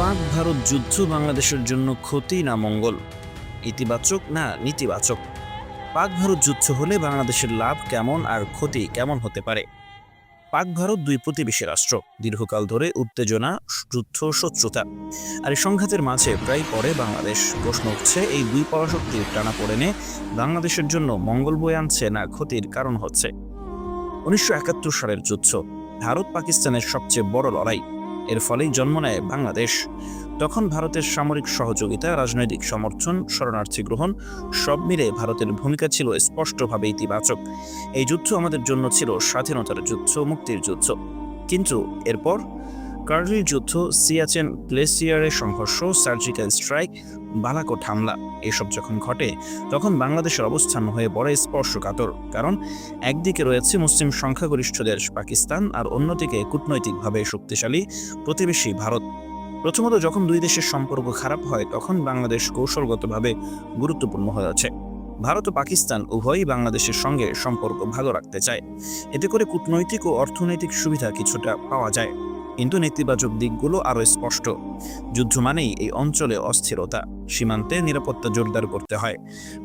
পাক ভারত যুদ্ধ বাংলাদেশের জন্য ক্ষতি না মঙ্গল, ইতিবাচক না নেতিবাচক? পাক ভারত যুদ্ধ হলে বাংলাদেশের লাভ কেমন আর ক্ষতি কেমন হতে পারে? পাক ভারত দুই প্রতিবেশী রাষ্ট্র, দীর্ঘকাল ধরে উত্তেজনা, যুদ্ধ, শত্রুতা আর এই সংঘাতের মাঝে প্রায় পড়ে বাংলাদেশ। প্রশ্ন উঠছে, এই দুই পরাশক্তির টানাপোড়েনে বাংলাদেশের জন্য মঙ্গল বয়ে আনছে না ক্ষতির কারণ হচ্ছে? 1971 সালের যুদ্ধ ভারত পাকিস্তানের সবচেয়ে বড় লড়াই। এর ফলেই জন্ম নেয় বাংলাদেশ। তখন ভারতের সামরিক সহযোগিতা, রাজনৈতিক সমর্থন, শরণার্থী গ্রহণ সব মিলে ভারতের ভূমিকা ছিল স্পষ্টভাবে ইতিবাচক। এই যুদ্ধ আমাদের জন্য ছিল স্বাধীনতার যুদ্ধ, মুক্তির যুদ্ধ। কিন্তু এরপর কার্গিল যুদ্ধ, সিয়াচেন গ্লেসিয়ারের সংঘর্ষ, সার্জিক্যাল স্ট্রাইক, বালাকোট হামলা এসব যখন ঘটে, তখন বাংলাদেশের অবস্থান হয়ে পড়ে স্পর্শকাতর। কারণ একদিকে রয়েছে মুসলিম সংখ্যাগরিষ্ঠ দেশ পাকিস্তান, আর অন্যদিকে কূটনৈতিকভাবে শক্তিশালী প্রতিবেশী ভারত। প্রথমত, যখন দুই দেশের সম্পর্ক খারাপ হয়, তখন বাংলাদেশ কৌশলগতভাবে গুরুত্বপূর্ণ হয়ে আছে। ভারত ও পাকিস্তান উভয়ই বাংলাদেশের সঙ্গে সম্পর্ক ভালো রাখতে চায়। এতে করে কূটনৈতিক ও অর্থনৈতিক সুবিধা কিছুটা পাওয়া যায়। কিন্তু নেতিবাচক দিকগুলো আরও স্পষ্ট। যুদ্ধ মানেই এই অঞ্চলে অস্থিরতা, সীমান্তে নিরাপত্তা জোরদার করতে হয়,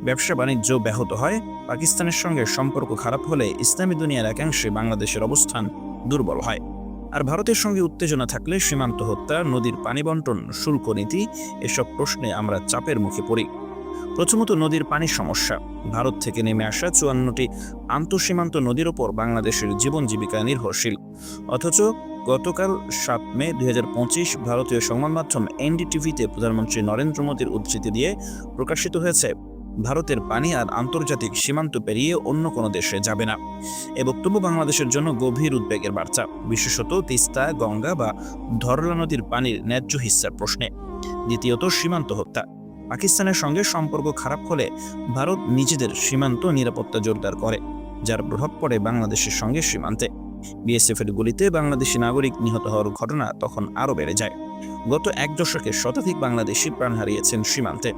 ব্যবসা বাণিজ্য ব্যাহত হয়। পাকিস্তানের সঙ্গে সম্পর্ক খারাপ হলে ইসলামী দুনিয়ার একাংশে বাংলাদেশের অবস্থান দুর্বল হয়। আর ভারতের সঙ্গে উত্তেজনা থাকলে সীমান্ত হত্যা, নদীর পানি বন্টন, শুল্ক নীতি এসব প্রশ্নে আমরা চাপের মুখে পড়ি। প্রথমত, নদীর পানির সমস্যা। ভারত থেকে নেমে আসা 54টি আন্তঃসীমান্ত নদীর ওপর বাংলাদেশের জীবন জীবিকা নির্ভরশীল। অথচ গতকাল 7 মে 2025 ভারতীয় সংবাদ মাধ্যম এনডিটিভিতে প্রধানমন্ত্রী নরেন্দ্র মোদীর উদ্ধৃতি দিয়ে প্রকাশিত হয়েছে, ভারতের পানি আর আন্তর্জাতিক সীমান্ত পেরিয়ে অন্য কোনো দেশে যাবে না। এ বক্তব্য বাংলাদেশের জন্য গভীর উদ্বেগের বার্তা, বিশেষত তিস্তা, গঙ্গা বা ধরলা নদীর পানির ন্যায্য হিস্সার প্রশ্নে। দ্বিতীয়ত, সীমান্ত হত্যা। পাকিস্তানের সঙ্গে সম্পর্ক খারাপ হলে ভারত নিজেদের সীমান্ত নিরাপত্তা জোরদার করে, যার প্রভাব পড়ে বাংলাদেশের সঙ্গে সীমান্তে। বিএসএফের গুলিতে বাংলাদেশি নাগরিক নিহত হওয়ার ঘটনা তখন আরও বেড়ে যায়। গত এক দশকে শতাধিক বাংলাদেশি প্রাণ হারিয়েছেন সীমান্তে।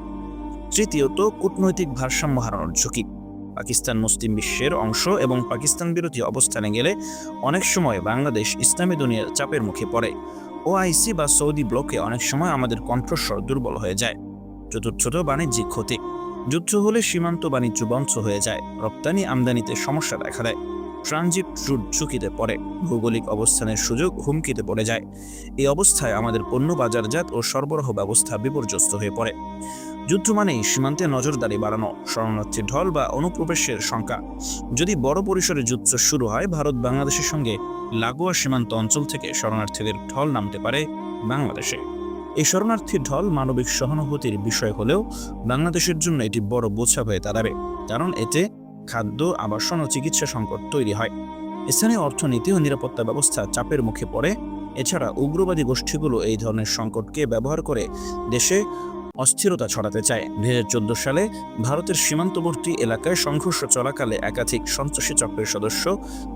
তৃতীয়ত, কূটনৈতিক ভারসাম্য হারানোর ঝুঁকি। পাকিস্তান মুসলিম বিশ্বের অংশ এবং পাকিস্তান বিরোধী অবস্থানে গেলে অনেক সময় বাংলাদেশ ইসলামী দুনিয়ার চাপের মুখে পড়ে। ওআইসি বা সৌদি ব্লকে অনেক সময় আমাদের কণ্ঠস্বর দুর্বল হয়ে যায়। চতুর্থত, বাণিজ্যিক ক্ষতি। যুদ্ধ হলে সীমান্ত বাণিজ্য বন্ধ হয়ে যায়, রপ্তানি আমদানিতে সমস্যা দেখা দেয়, ট্রানজিট রুট ঝুঁকিতে পড়ে, ভৌগোলিক অবস্থানের সুযোগ হুমকিতে পড়ে যায়। এই অবস্থায় আমাদের পণ্য বাজারজাত ও সরবরাহ ব্যবস্থা বিপর্যস্ত হয়ে পড়ে। যুদ্ধ মানেই সীমান্তে নজরদারি বাড়ানো, শরণার্থীর ঢল বা অনুপ্রবেশের শঙ্কা। যদি বড় পরিসরে যুদ্ধ শুরু হয়, ভারত বাংলাদেশের সঙ্গে লাগোয়া সীমান্ত অঞ্চল থেকে শরণার্থীদের ঢল নামতে পারে বাংলাদেশে। এই শরণার্থীর ঢল মানবিক সহানুভূতির বিষয় হলেও বাংলাদেশের জন্য এটি বড় বোঝা হয়ে দাঁড়াবে, কারণ এতে খাদ্য, আবাসন ও চিকিৎসা সংকট তৈরি হয়। স্থানীয় অর্থনীতি ও নিরাপত্তা ব্যবস্থা চাপের মুখে পড়ে। এছাড়া উগ্রবাদী গোষ্ঠীগুলো এই ধরনের সংকটকে ব্যবহার করে দেশে অস্থিরতা ছড়াতে চায়। 2014 সালে ভারতের সীমান্তবর্তী এলাকায় সংঘর্ষ চলাকালে একাধিক সন্ত্রাসী চক্রের সদস্য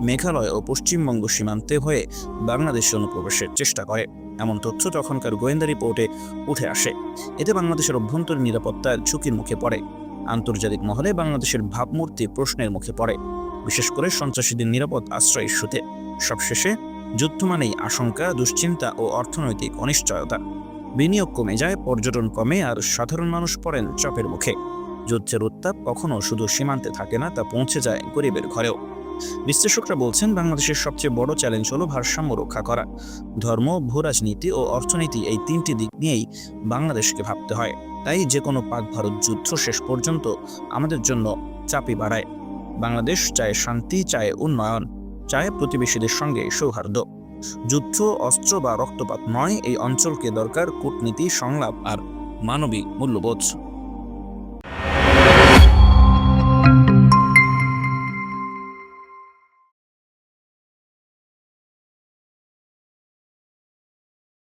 মেঘালয় ও পশ্চিমবঙ্গ সীমান্তে হয়ে বাংলাদেশে অনুপ্রবেশের চেষ্টা করে। এমন তথ্য তখনকার গোয়েন্দা রিপোর্টে উঠে আসে। এতে বাংলাদেশের অভ্যন্তরীণ নিরাপত্তার ঝুঁকির মুখে পড়ে। আন্তর্জাতিক মহলে বাংলাদেশের ভাবমূর্তি প্রশ্নের মুখে পড়ে, বিশেষ করে সন্ত্রাসীদের নিরাপদ আশ্রয় ইস্যুতে। সবশেষে, যুদ্ধ মানেই আশঙ্কা, দুশ্চিন্তা ও অর্থনৈতিক অনিশ্চয়তা। বিনিয়োগ কমে যায়, পর্যটন কমে, আর সাধারণ মানুষ পড়েন চাপের মুখে। যুদ্ধের উত্তাপ কখনো শুধু সীমান্তে থাকে না, তা পৌঁছে যায় গরিবের ঘরেও। বিশ্লেষকরা বলছেন, বাংলাদেশের সবচেয়ে বড় চ্যালেঞ্জ হলো ভারসাম্য রক্ষা করা। ধর্ম, ভূরাজনীতি ও অর্থনীতি, এই তিনটি দিক নিয়েই বাংলাদেশকে ভাবতে হয়। তাই যে কোনো পাক ভারত যুদ্ধ শেষ পর্যন্ত আমাদের জন্য চাপই বাড়ায়। বাংলাদেশ চায় শান্তি, চায় উন্নয়ন, চায় প্রতিবেশীদের সঙ্গে সৌহার্দ্য। যুদ্ধ, অস্ত্র বা রক্তপাত নয়, এই অঞ্চলকে দরকার কূটনীতি, সংলাপ আর মানবিক মূল্যবোধ।